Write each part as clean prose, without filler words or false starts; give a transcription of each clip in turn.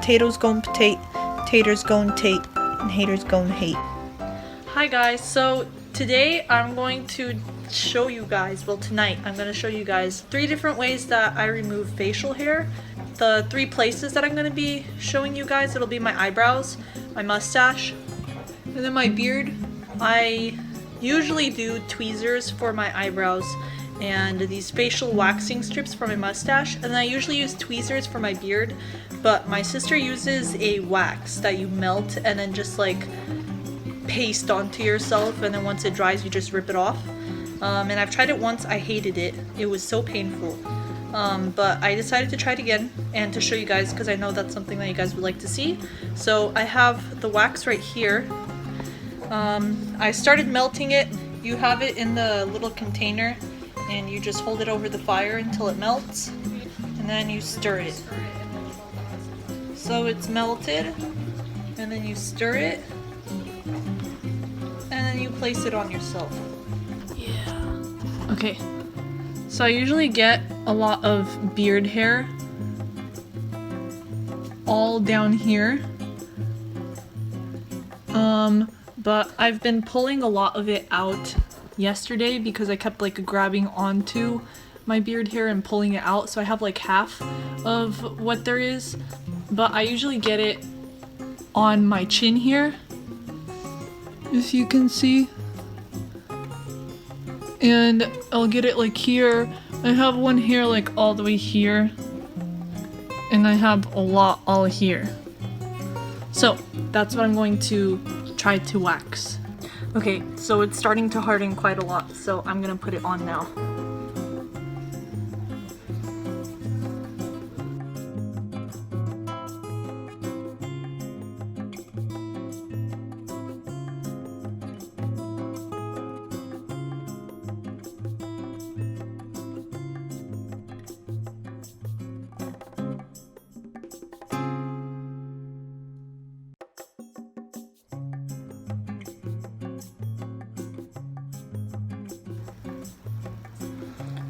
Potatoes gon' potate, taters gon' tate, and haters gon' hate. Hi guys, so today I'm going to show you guys, well tonight I'm going to show you guys 3 different ways that I remove facial hair. The 3 places that I'm going to be showing you guys, it'll be my eyebrows, my mustache, and then my beard. I usually do tweezers for my eyebrows and these facial waxing strips for my mustache, and then I usually use tweezers for my beard, but my sister uses a wax that you melt and then just like paste onto yourself, and then once it dries you just rip it off. And I've tried it once, I hated it. It was so painful. But I decided to try it again and to show you guys because I know that's something that you guys would like to see. So I have the wax right here. I started melting it. You have it in the little container and you just hold it over the fire until it melts and then you stir it. So it's melted and then you stir it and then you place it on yourself. Yeah. Okay. So I usually get a lot of beard hair all down here. But I've been pulling a lot of it out yesterday because I kept like grabbing onto my beard hair and pulling it out, so I have like half of what there is. But I usually get it on my chin here, if you can see, and I'll get it like here. I have one here like all the way here, and I have a lot all here. So that's what I'm going to try to wax. Okay, so it's starting to harden quite a lot, so I'm gonna put it on now.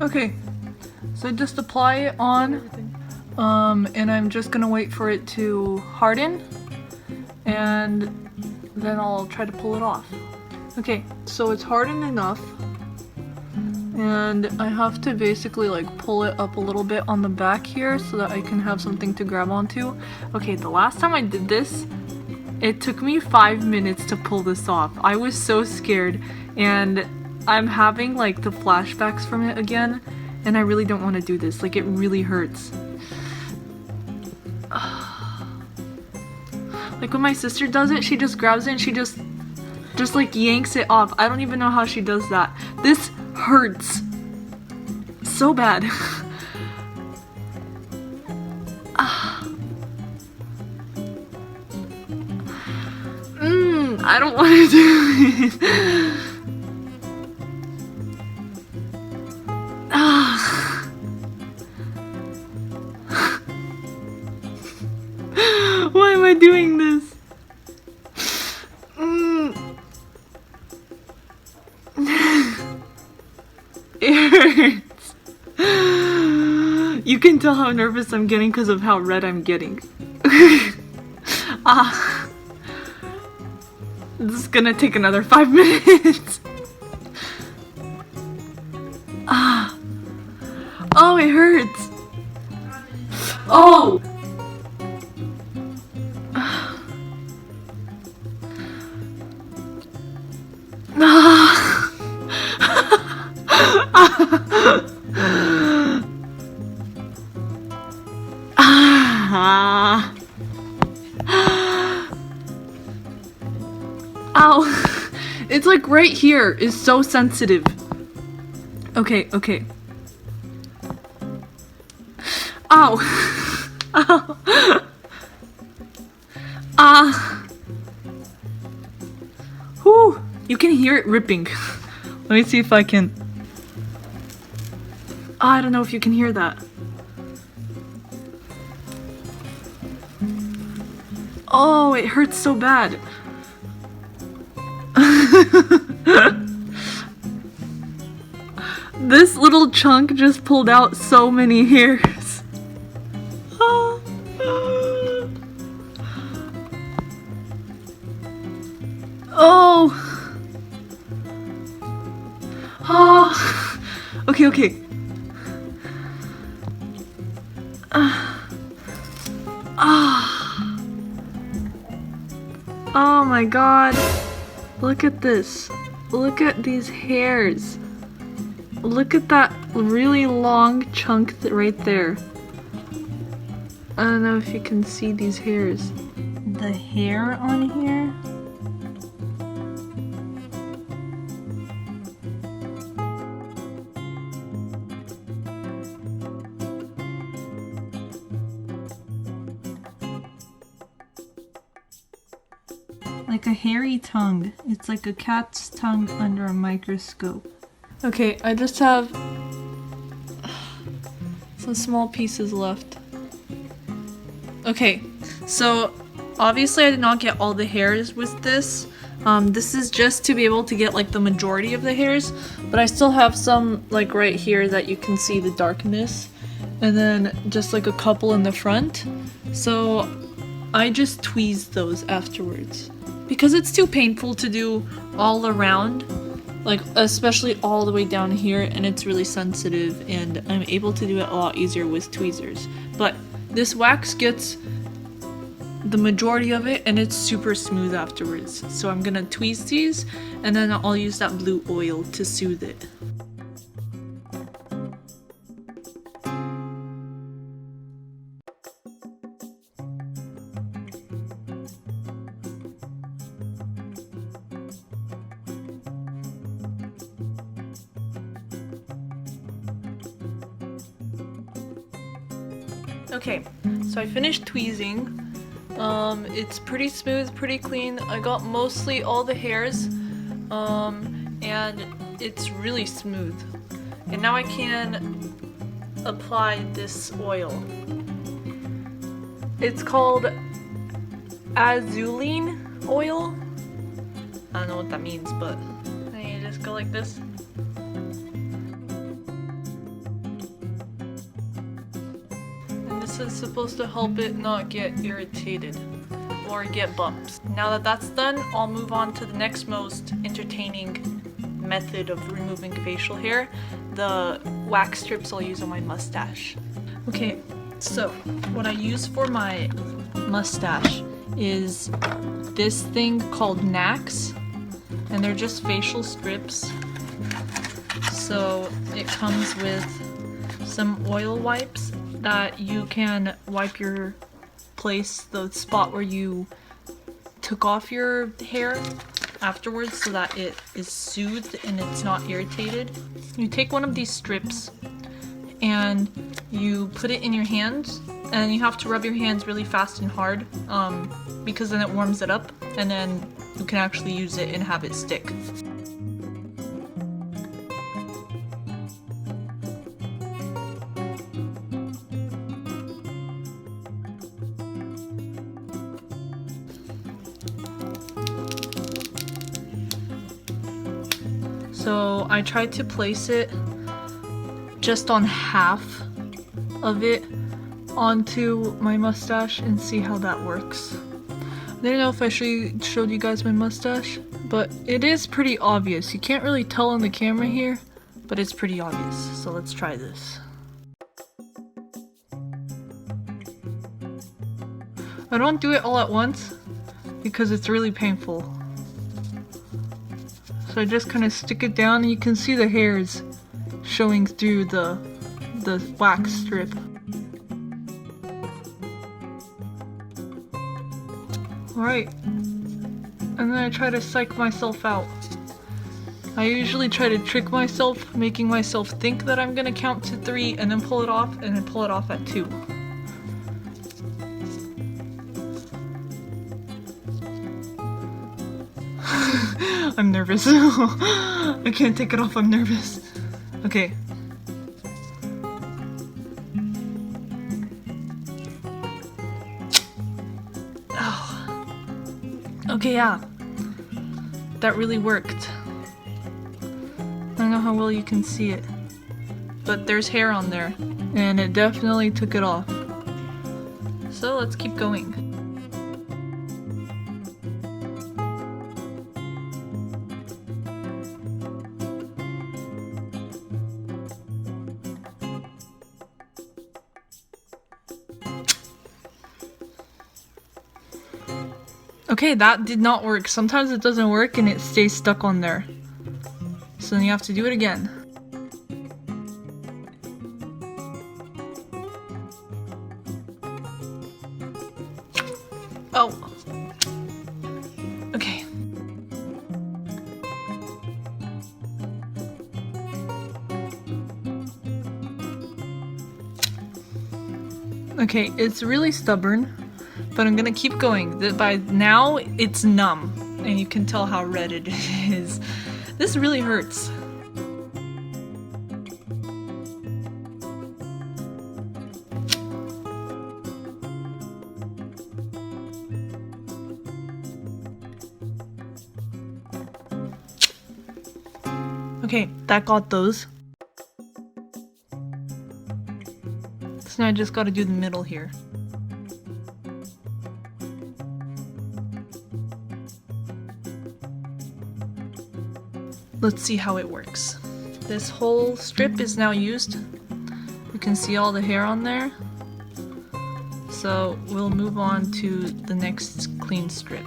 Okay, so just apply it on, and I'm just gonna wait for it to harden, and then I'll try to pull it off. Okay, so it's hardened enough, and I have to basically like pull it up a little bit on the back here so that I can have something to grab onto. Okay, the last time I did this, it took me 5 minutes to pull this off. I was so scared, and I'm having like the flashbacks from it again, and I really don't want to do this. Like, it really hurts. Like when my sister does it, she just grabs it and she just like yanks it off. I don't even know how she does that. This hurts so bad. I don't want to do it. Why am I doing this? It hurts. You can tell how nervous I'm getting because of how red I'm getting. This is gonna take another 5 minutes. Oh, it hurts. Oh! Ow! It's like right here is so sensitive. Okay, okay. Ow! Ow! Whew! You can hear it ripping. Let me see if I can. I don't know if you can hear that. Oh, it hurts so bad. This little chunk just pulled out so many hairs. Oh! Oh! Okay, okay. Oh my god. Look at this. Look at these hairs. Look at that really long chunk right there. I don't know if you can see these hairs. The hair on here. Like a hairy tongue. It's like a cat's tongue under a microscope. Okay, I just have some small pieces left. Okay, so obviously I did not get all the hairs with this. This is just to be able to get like the majority of the hairs, but I still have some like right here that you can see the darkness, and then just like a couple in the front. So I just tweezed those afterwards because it's too painful to do all around, like especially all the way down here, and it's really sensitive, and I'm able to do it a lot easier with tweezers. But this wax gets the majority of it and it's super smooth afterwards. So I'm gonna tweeze these and then I'll use that blue oil to soothe it. Okay, so I finished tweezing. It's pretty smooth, pretty clean. I got mostly all the hairs, and it's really smooth. And now I can apply this oil. It's called Azulene oil. I don't know what that means, but you just go like this. This is supposed to help it not get irritated or get bumps. Now that that's done, I'll move on to the next most entertaining method of removing facial hair, the wax strips I'll use on my mustache. Okay, so what I use for my mustache is this thing called Nax, and they're just facial strips. So it comes with some oil wipes that you can wipe your place, the spot where you took off your hair afterwards, so that it is soothed and it's not irritated. You take one of these strips and you put it in your hands, and you have to rub your hands really fast and hard, because then it warms it up and then you can actually use it and have it stick. So I tried to place it just on half of it onto my mustache and see how that works. I didn't know if I showed you guys my mustache, but it is pretty obvious. You can't really tell on the camera here, but it's pretty obvious. So let's try this. I don't do it all at once because it's really painful. So I just kind of stick it down and you can see the hairs showing through the wax strip. Alright, and then I try to psych myself out. I usually try to trick myself, making myself think that I'm gonna count to 3 and then pull it off, and then pull it off at 2. I'm nervous. I can't take it off, I'm nervous. Okay. Oh. Okay, yeah. That really worked. I don't know how well you can see it, but there's hair on there, and it definitely took it off. So let's keep going. Okay, that did not work. Sometimes it doesn't work and it stays stuck on there. So then you have to do it again. Oh. Okay. Okay, it's really stubborn, but I'm gonna keep going. By now, it's numb, and you can tell how red it is. This really hurts. Okay, that got those. So now I just gotta do the middle here. Let's see how it works. This whole strip is now used. You can see all the hair on there. So we'll move on to the next clean strip.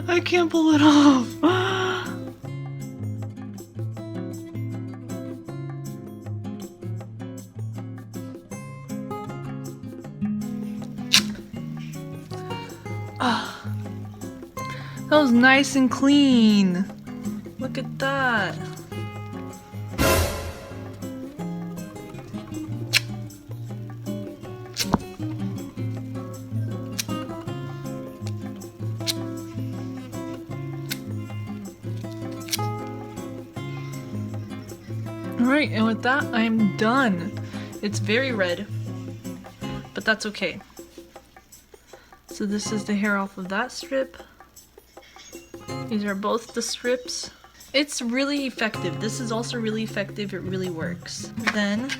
I can't pull it off. That was nice and clean. Look at that. Alright, and with that, I'm done. It's very red, but that's okay. So this is the hair off of that strip. These are both the strips. It's really effective. This is also really effective. It really works. Then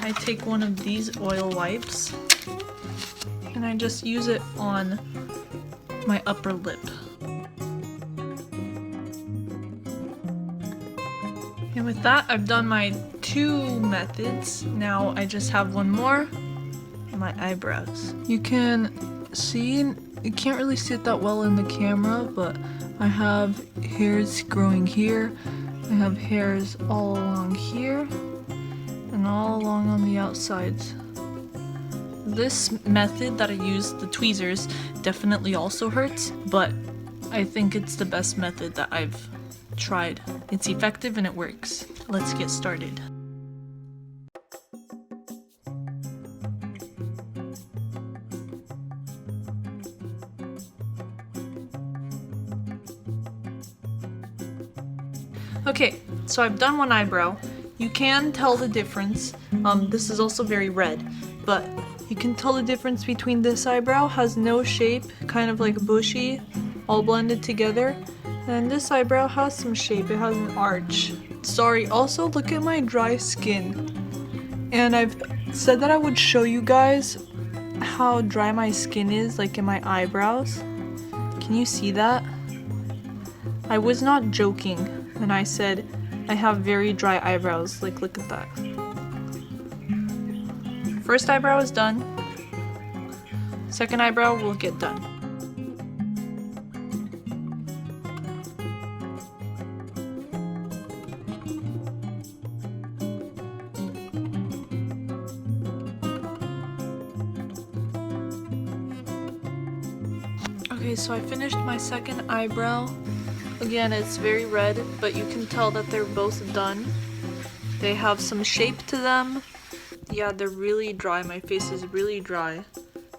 I take one of these oil wipes and I just use it on my upper lip. And with that, I've done my 2 methods. Now I just have one more, my eyebrows. You can see, you can't really see it that well in the camera, but I have hairs growing here. I have hairs all along here and all along on the outsides. This method that I use, the tweezers, definitely also hurts, but I think it's the best method that I've tried. It's effective and it works. Let's get started. Okay, so I've done one eyebrow. You can tell the difference. This is also very red, but you can tell the difference between this eyebrow has no shape, kind of like bushy, all blended together. And this eyebrow has some shape, it has an arch. Sorry, also look at my dry skin. And I've said that I would show you guys how dry my skin is, like in my eyebrows. Can you see that? I was not joking when I said I have very dry eyebrows, like look at that. First eyebrow is done. Second eyebrow will get done. Okay, so I finished my second eyebrow. Again, it's very red, but you can tell that they're both done. They have some shape to them. Yeah, they're really dry. My face is really dry,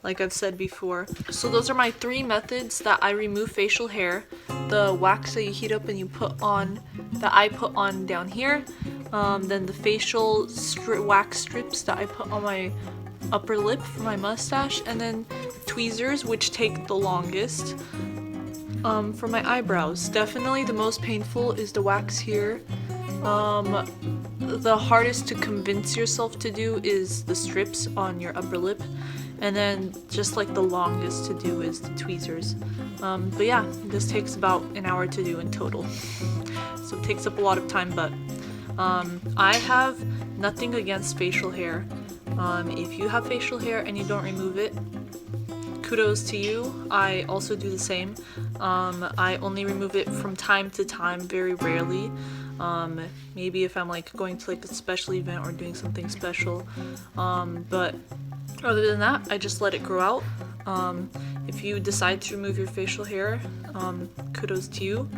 like I've said before. So those are my 3 methods that I remove facial hair. The wax that you heat up and you put on, that I put on down here. Then the facial wax strips that I put on my upper lip for my mustache. And then tweezers, which take the longest. For my eyebrows. Definitely the most painful is the wax here. The hardest to convince yourself to do is the strips on your upper lip. And then just like the longest to do is the tweezers. But yeah, this takes about an hour to do in total. So it takes up a lot of time, but I have nothing against facial hair. If you have facial hair and you don't remove it, kudos to you. I also do the same. I only remove it from time to time, very rarely. Maybe if I'm like going to like a special event or doing something special. But other than that, I just let it grow out. If you decide to remove your facial hair, kudos to you.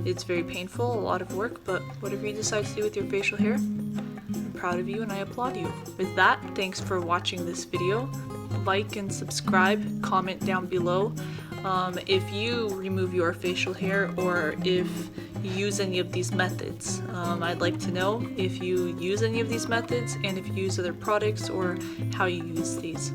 It's very painful, a lot of work, but whatever you decide to do with your facial hair, I'm proud of you and I applaud you. With that, thanks for watching this video. Like and subscribe, comment down below if you remove your facial hair or if you use any of these methods. I'd like to know if you use any of these methods and if you use other products or how you use these.